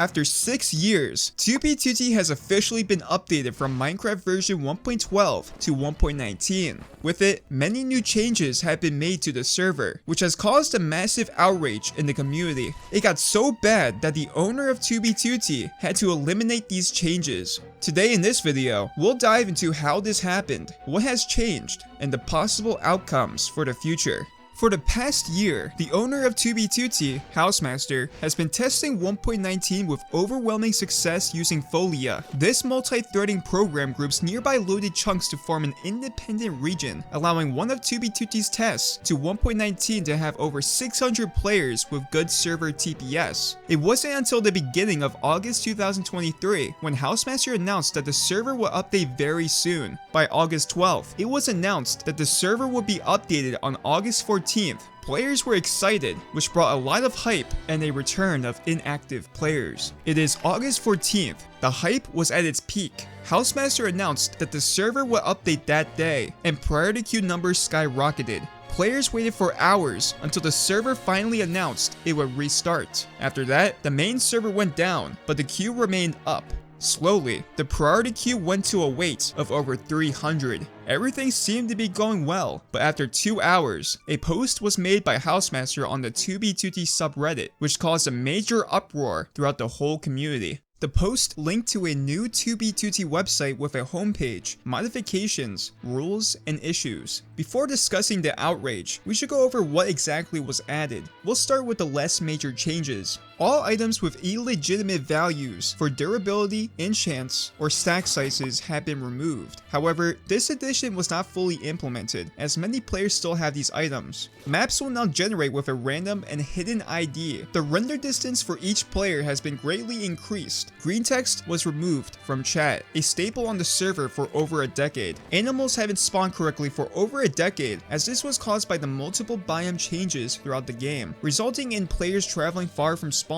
After 6 years, 2b2t has officially been updated from Minecraft version 1.12 to 1.19. With it, many new changes have been made to the server, which has caused a massive outrage in the community. It got so bad that the owner of 2b2t had to eliminate these changes. Today in this video, we'll dive into how this happened, what has changed, and the possible outcomes for the future. For the past year, the owner of 2b2t, Hausemaster, has been testing 1.19 with overwhelming success using Folia. This multi-threading program groups nearby loaded chunks to form an independent region, allowing one of 2b2t's tests to 1.19 to have over 600 players with good server TPS. It wasn't until the beginning of August 2023 when Hausemaster announced that the server would update very soon. By August 12th, it was announced that the server would be updated on August 14th. Players were excited, which brought a lot of hype and a return of inactive players. It is August 14th. The hype was at its peak. Hausemaster announced that the server would update that day, and priority queue numbers skyrocketed. Players waited for hours until the server finally announced it would restart. After that, the main server went down, but the queue remained up. Slowly, the priority queue went to a wait of over 300. Everything seemed to be going well, but after 2 hours, a post was made by Hausemaster on the 2b2t subreddit, which caused a major uproar throughout the whole community. The post linked to a new 2b2t website with a homepage, modifications, rules, and issues. Before discussing the outrage, we should go over what exactly was added. We'll start with the less major changes. All items with illegitimate values for durability, enchants, or stack sizes have been removed. However, this addition was not fully implemented, as many players still have these items. Maps will now generate with a random and hidden ID. The render distance for each player has been greatly increased. Green text was removed from chat, a staple on the server for over a decade. Animals haven't spawned correctly for over a decade, as this was caused by the multiple biome changes throughout the game, resulting in players traveling far from spawn.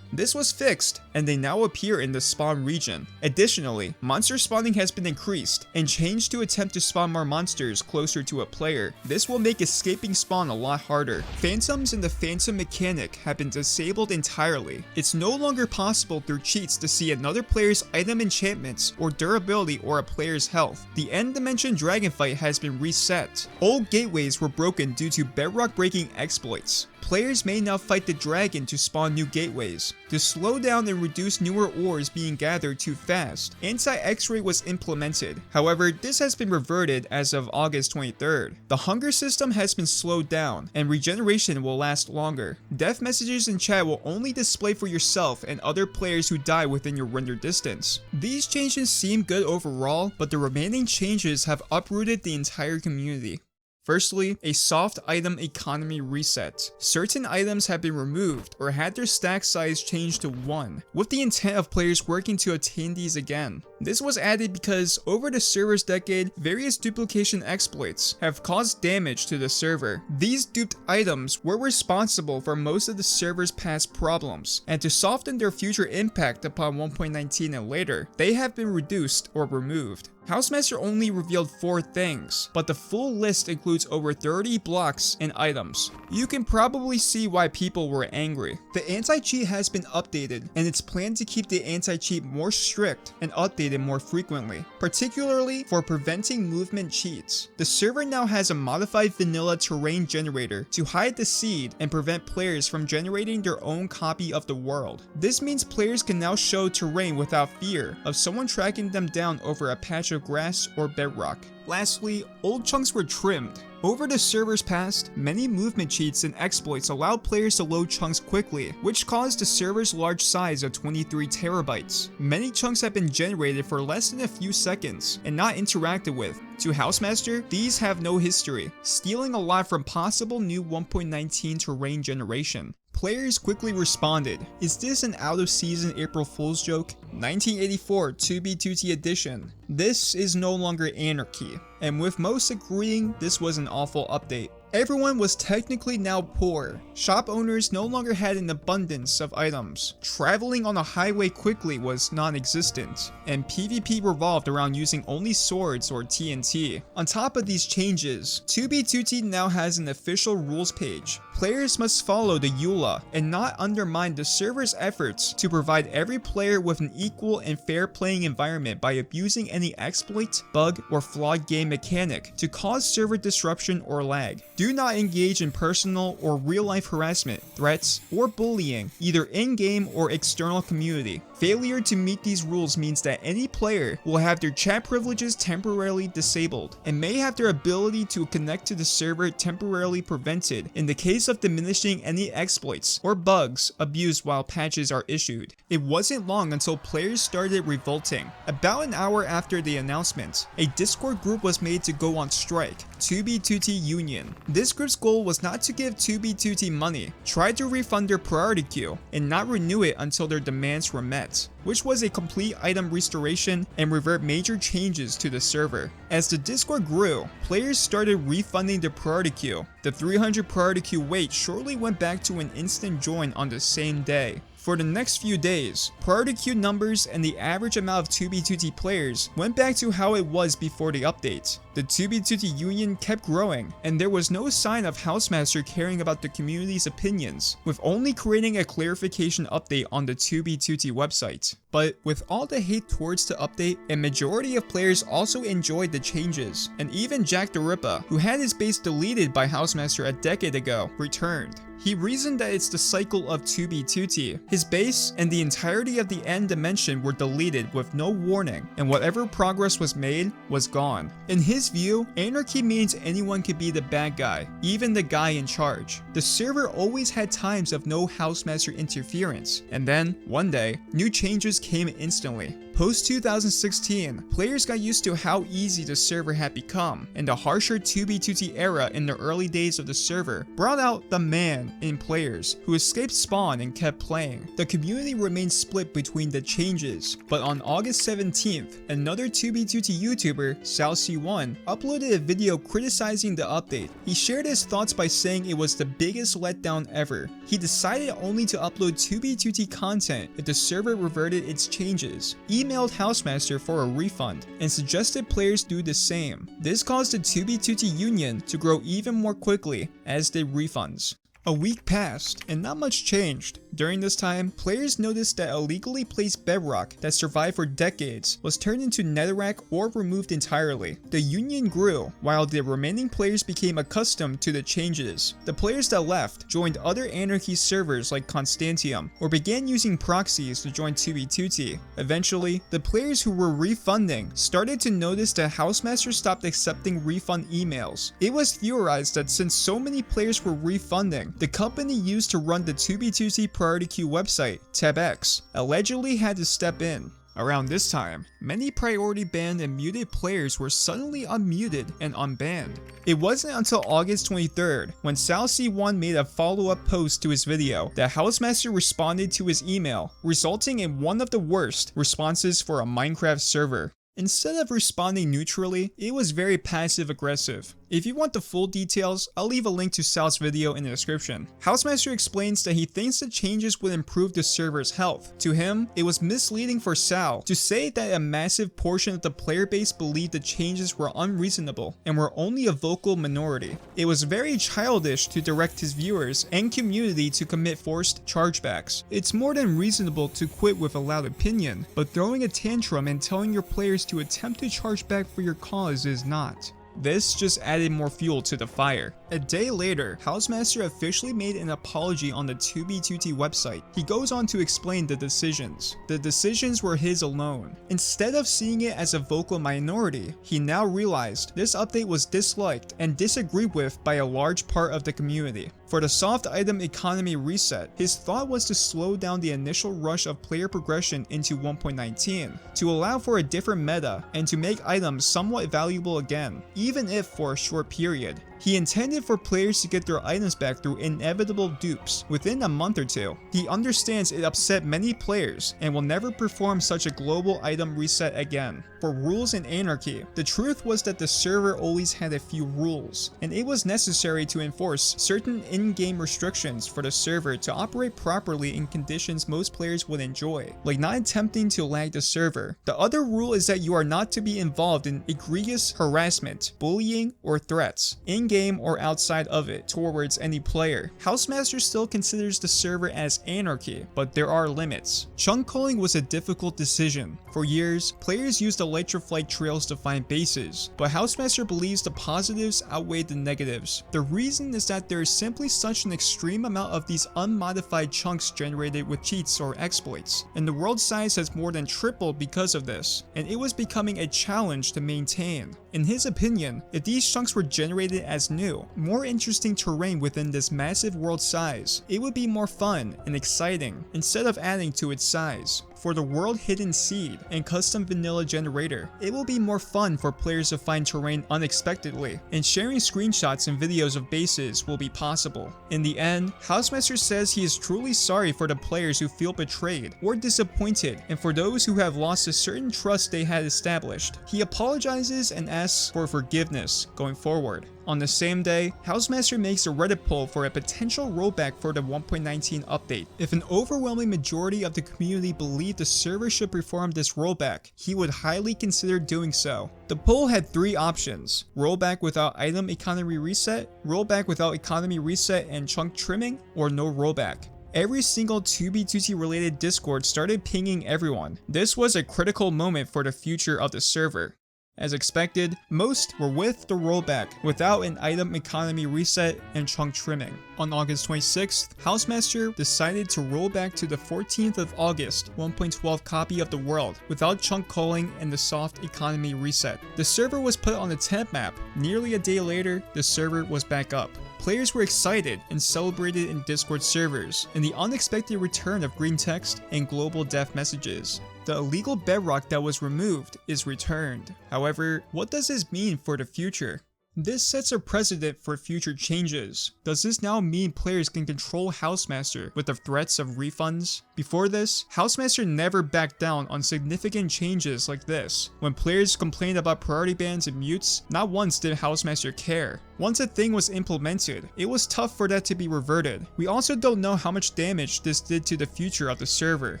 This was fixed, and they now appear in the spawn region. Additionally, monster spawning has been increased and changed to attempt to spawn more monsters closer to a player. This will make escaping spawn a lot harder. Phantoms and the phantom mechanic have been disabled entirely. It's no longer possible through cheats to see another player's item enchantments or durability or a player's health. The end dimension dragon fight has been reset. Old gateways were broken due to bedrock breaking exploits. Players may now fight the dragon to spawn new gateways. To slow down and reduce newer ores being gathered too fast, anti-X-ray was implemented. However, this has been reverted as of August 23rd. The hunger system has been slowed down, and regeneration will last longer. Death messages in chat will only display for yourself and other players who die within your render distance. These changes seem good overall, but the remaining changes have uprooted the entire community. Firstly, a soft item economy reset. Certain items have been removed or had their stack size changed to 1, with the intent of players working to attain these again. This was added because over the server's decade, various duplication exploits have caused damage to the server. These duped items were responsible for most of the server's past problems, and to soften their future impact upon 1.19 and later, they have been reduced or removed. Hausemaster only revealed 4 things, but the full list includes over 30 blocks and items. You can probably see why people were angry. The anti-cheat has been updated, and it's planned to keep the anti-cheat more strict and updated more frequently, particularly for preventing movement cheats. The server now has a modified vanilla terrain generator to hide the seed and prevent players from generating their own copy of the world. This means players can now show terrain without fear of someone tracking them down over a patch of grass or bedrock. Lastly, old chunks were trimmed. Over the server's past, many movement cheats and exploits allowed players to load chunks quickly, which caused the server's large size of 23 terabytes. Many chunks have been generated for less than a few seconds and not interacted with. To Hausemaster, these have no history, stealing a lot from possible new 1.19 terrain generation. Players quickly responded, "Is this an out-of-season April Fool's joke? 1984 2b2t edition. This is no longer anarchy." And with most agreeing, this was an awful update. Everyone was technically now poor. Shop owners no longer had an abundance of items. Traveling on a highway quickly was non-existent, and PvP revolved around using only swords or TNT. On top of these changes, 2b2t now has an official rules page. players must follow the EULA and not undermine the server's efforts to provide every player with an equal and fair playing environment by abusing any exploit, bug, or flawed game mechanic to cause server disruption or lag. Do not engage in personal or real-life harassment, threats, or bullying, either in-game or external community. Failure to meet these rules means that any player will have their chat privileges temporarily disabled and may have their ability to connect to the server temporarily prevented in the case of diminishing any exploits or bugs abused while patches are issued. It wasn't long until players started revolting. About an hour after the announcement, a Discord group was made to go on strike, 2b2t Union. This group's goal was not to give 2b2t money, try to refund their priority queue, and not renew it until their demands were met, which was a complete item restoration and revert major changes to the server. As the Discord grew, players started refunding their priority queue. The 300 priority queue wait shortly went back to an instant join on the same day. For the next few days, priority queue numbers and the average amount of 2b2t players went back to how it was before the update. The 2b2t Union kept growing, and there was no sign of Hausemaster caring about the community's opinions, with only creating a clarification update on the 2b2t website. But with all the hate towards the update, a majority of players also enjoyed the changes, and even Jack the Ripper, who had his base deleted by Hausemaster a decade ago, returned. He reasoned that it's the cycle of 2b2t. His base and the entirety of the end dimension were deleted with no warning, and whatever progress was made was gone. In his view, anarchy means anyone could be the bad guy, even the guy in charge. The server always had times of no Hausemaster interference, and then, one day, new changes came instantly. Post 2016, players got used to how easy the server had become, and the harsher 2b2t era in the early days of the server brought out the man in players who escaped spawn and kept playing. The community remained split between the changes, but on August 17th, another 2b2t YouTuber, SalC1, uploaded a video criticizing the update. He shared his thoughts by saying it was the biggest letdown ever. He decided only to upload 2b2t content if the server reverted its changes, emailed Hausemaster for a refund, and suggested players do the same. This caused the 2b2t Union to grow even more quickly, as did refunds. A week passed, and not much changed. During this time, players noticed that illegally placed bedrock that survived for decades was turned into netherrack or removed entirely. The Union grew, while the remaining players became accustomed to the changes. The players that left joined other anarchy servers like Constantium, or began using proxies to join 2b2t. Eventually, the players who were refunding started to notice that Hausemaster stopped accepting refund emails. It was theorized that since so many players were refunding, the company used to run the 2b2t priority queue website, TabX, allegedly had to step in. Around this time, many priority banned and muted players were suddenly unmuted and unbanned. It wasn't until August 23rd, when SalC1 made a follow-up post to his video, that Hausemaster responded to his email, resulting in one of the worst responses for a Minecraft server. Instead of responding neutrally, it was very passive-aggressive. If you want the full details, I'll leave a link to Sal's video in the description. Hausemaster explains that he thinks the changes would improve the server's health. To him, it was misleading for Sal to say that a massive portion of the player base believed the changes were unreasonable and were only a vocal minority. It was very childish to direct his viewers and community to commit forced chargebacks. It's more than reasonable to quit with a loud opinion, but throwing a tantrum and telling your players to attempt to charge back for your cause is not. This just added more fuel to the fire. A day later, Hausemaster officially made an apology on the 2b2t website. He goes on to explain the decisions. The decisions were his alone. Instead of seeing it as a vocal minority, he now realized this update was disliked and disagreed with by a large part of the community. For the soft item economy reset, his thought was to slow down the initial rush of player progression into 1.19, to allow for a different meta, and to make items somewhat valuable again, even if for a short period. He intended for players to get their items back through inevitable dupes within a month or two. He understands it upset many players and will never perform such a global item reset again. For rules in anarchy, the truth was that the server always had a few rules, and it was necessary to enforce certain in-game restrictions for the server to operate properly in conditions most players would enjoy, like not attempting to lag the server. The other rule is that you are not to be involved in egregious harassment, bullying, or threats in in-game or outside of it, towards any player. Hausemaster still considers the server as anarchy, but there are limits. Chunk calling was a difficult decision. For years, players used electrified trails to find bases, but Hausemaster believes the positives outweigh the negatives. The reason is that there is simply such an extreme amount of these unmodified chunks generated with cheats or exploits, and the world size has more than tripled because of this, and it was becoming a challenge to maintain. In his opinion, if these chunks were generated as new, more interesting terrain within this massive world size, it would be more fun and exciting instead of adding to its size. For the world hidden seed and custom vanilla generator, it will be more fun for players to find terrain unexpectedly, and sharing screenshots and videos of bases will be possible. In the end, Hausemaster says he is truly sorry for the players who feel betrayed or disappointed, and for those who have lost a certain trust they had established. He apologizes and asks for forgiveness going forward. On the same day, Hausemaster makes a Reddit poll for a potential rollback for the 1.19 update. If an overwhelming majority of the community believed the server should perform this rollback, he would highly consider doing so. The poll had 3 options: rollback without item economy reset, rollback without economy reset and chunk trimming, or no rollback. Every single 2b2t related Discord started pinging everyone. This was a critical moment for the future of the server. As expected, most were with the rollback without an item economy reset and chunk trimming. On August 26th, Hausemaster decided to roll back to the 14th of August 1.12 copy of the world without chunk calling and the soft economy reset. The server was put on the temp map. Nearly a day later, the server was back up. Players were excited and celebrated in Discord servers in the unexpected return of green text and global death messages. The illegal bedrock that was removed is returned. However, what does this mean for the future? This sets a precedent for future changes. Does this now mean players can control Hausemaster with the threats of refunds? Before this, Hausemaster never backed down on significant changes like this. When players complained about priority bans and mutes, not once did Hausemaster care. Once a thing was implemented, it was tough for that to be reverted. We also don't know how much damage this did to the future of the server.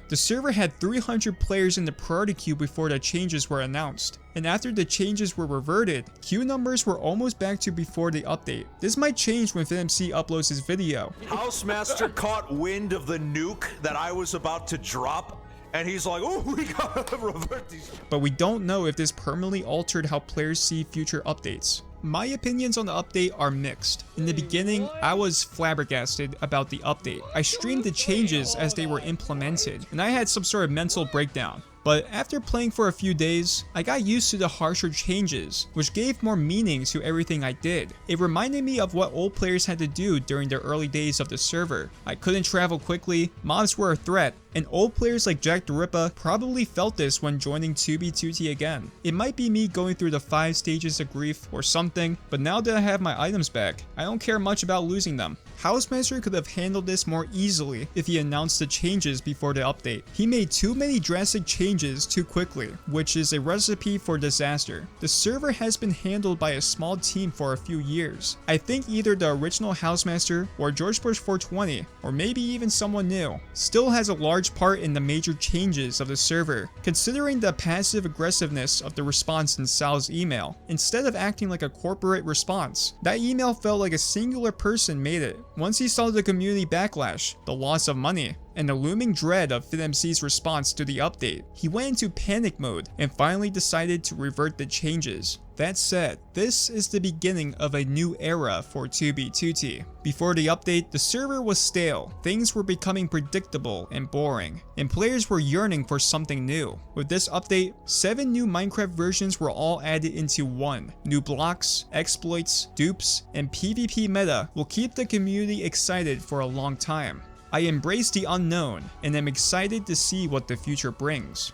The server had 300 players in the priority queue before the changes were announced. And after the changes were reverted, queue numbers were almost back to before the update. This might change when VIII uploads his video. Hausemaster caught wind of the nuke that I was about to drop, and he's like, oh, we gotta revert these. But we don't know if this permanently altered how players see future updates. My opinions on the update are mixed. In the beginning, I was flabbergasted about the update. I streamed the changes as they were implemented, and I had some sort of mental breakdown. But after playing for a few days, I got used to the harsher changes, which gave more meaning to everything I did. It reminded me of what old players had to do during the early days of the server. I couldn't travel quickly, mobs were a threat, and old players like Jack the Ripper probably felt this when joining 2b2t again. It might be me going through the 5 stages of grief or something, but now that I have my items back, I don't care much about losing them. Hausemaster could have handled this more easily if he announced the changes before the update. He made too many drastic changes too quickly, which is a recipe for disaster. The server has been handled by a small team for a few years. I think either the original Hausemaster or George Bush 420, or maybe even someone new, still has a large part in the major changes of the server. Considering the passive aggressiveness of the response in Sal's email, instead of acting like a corporate response, that email felt like a singular person made it. Once he saw the community backlash, the loss of money, and the looming dread of VIII's response to the update, he went into panic mode and finally decided to revert the changes. That said, this is the beginning of a new era for 2b2t. Before the update, the server was stale, things were becoming predictable and boring, and players were yearning for something new. With this update, 7 new Minecraft versions were all added into one. New blocks, exploits, dupes, and PvP meta will keep the community excited for a long time. I embrace the unknown and am excited to see what the future brings.